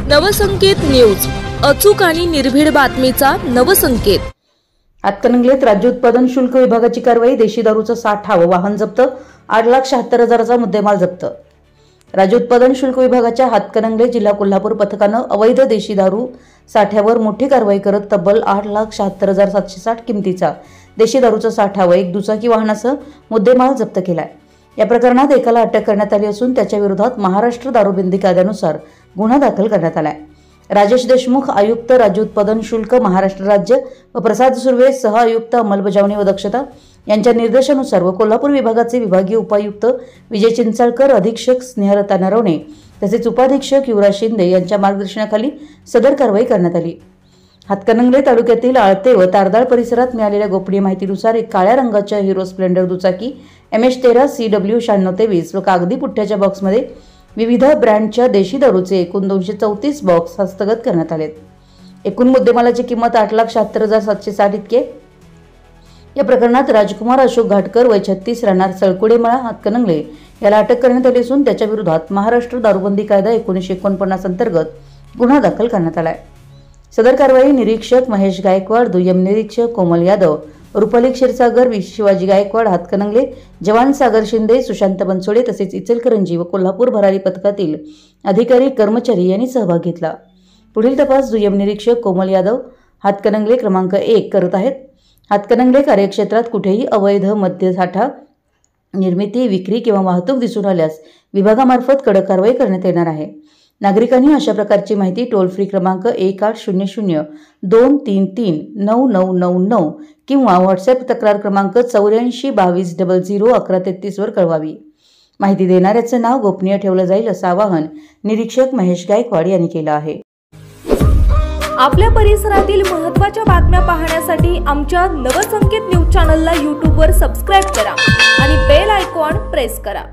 Navsanket news, अचूक आणि निर्भीड बातमीचा नवसंकेत। हातकणंगलेत राज्य उत्पादन शुल्क विभागाची कारवाई। देशी दारूचा साठा व वाहन जप्त। 8,76,000चा मुद्देमाल जप्त। राज्य उत्पादन शुल्क विभागाच्या हातकणंगले जिल्हा कोल्हापूर पथकाने अवैध देशी दारू साठ्यावर मोठी कारवाई करत तब्बल 8,76,760 किमतीचा देशी दारूचा साठा व एक दुचाकी वाहनासह मुद्देमाल जप्त केलाय। या प्रकरणात एकाला अटक करण्यात आली असून त्याच्या विरोधात महाराष्ट्र दारूबंदी कायद्यानुसार गुन्हा दाखल करण्यात आलाय। राजेश देशमुख, आयुक्त राज्य उत्पादन शुल्क महाराष्ट्र राज्य व प्रसाद सुर्वे, सह आयुक्त अंमलबजावणी व दक्षता यांच्या निर्देशानुसार व कोल्हापूर विभागाचे विभागीय उपायुक्त विजय चिंचाळकर, अधीक्षक स्नेहलता नरवणे तसेच उपाधीक्षक युवराज शिंदे यांच्या मार्गदर्शनाखाली सदर कारवाई करण्यात आली। हातकणंगले तालुक्यातील आळते व तारदाळ परिसरात मिळालेल्या गोपनीय माहितीनुसार एक काळ्या रंगाच्या हिरो स्प्लेंडर दुचाकी MH13 CW 9623 व कागदी पुठ्ठ्याच्या बॉक्समध्ये विविध ब्रँडच्या देशी दारूचे एकूण 234 बॉक्स हस्तगत करण्यात आलेत। एकूण मुद्देमालाची किंमत 8,76,760 इतकी। या प्रकरणात राजकुमार अशोक घाटकर वय 36 राहणार सळकुडेमळा हातकणंगले याला अटक करण्यात आली असून त्याच्या विरोधात महाराष्ट्र दारूबंदी कायदा 1949 अंतर्गत गुन्हा दाखल करण्यात आलाय। सदर कारवाई निरीक्षक महेश गायकवाड, दुय्यम निरीक्षक कोमल यादव, रुपाली क्षीरसागर, शिवाजी गायकवाड हातकणंगले, जवान सागर शिंदे, सुशांत बनसोडे तसेच इचलकरंजी व कोल्हापूर भरारी पथकातील अधिकारी कर्मचारी यांनी सहभाग घेतला। पुढील तपास दुय्यम निरीक्षक कोमल यादव हातकणंगले क्रमांक 1 करत आहेत। हातकणंगले कार्यक्षेत्रात कुठेही अवैध मद्य साठा निर्मिती, विक्री किंवा वाहतूक दिसून आल्यास विभागामार्फत कडक कारवाई करण्यात येणार आहे। नागरिकांनी अशा प्रकारची माहिती टोल फ्री क्रमांक 1800-233-9999 किंवा व्हॉट्सअप तक्रार क्रमांक 8422001133 वर कळवावी। माहिती देणाऱ्याचे नाव गोपनीय ठेवलं जाईल असं आवाहन निरीक्षक महेश गायकवाड यांनी केलं आहे। आपल्या परिसरातील महत्त्वाच्या बातम्या पाहण्यासाठी आमच्या नवसंकेत न्यूज चॅनलला YouTube वर सबस्क्राइब करा आणि बेल आयकॉन प्रेस करा।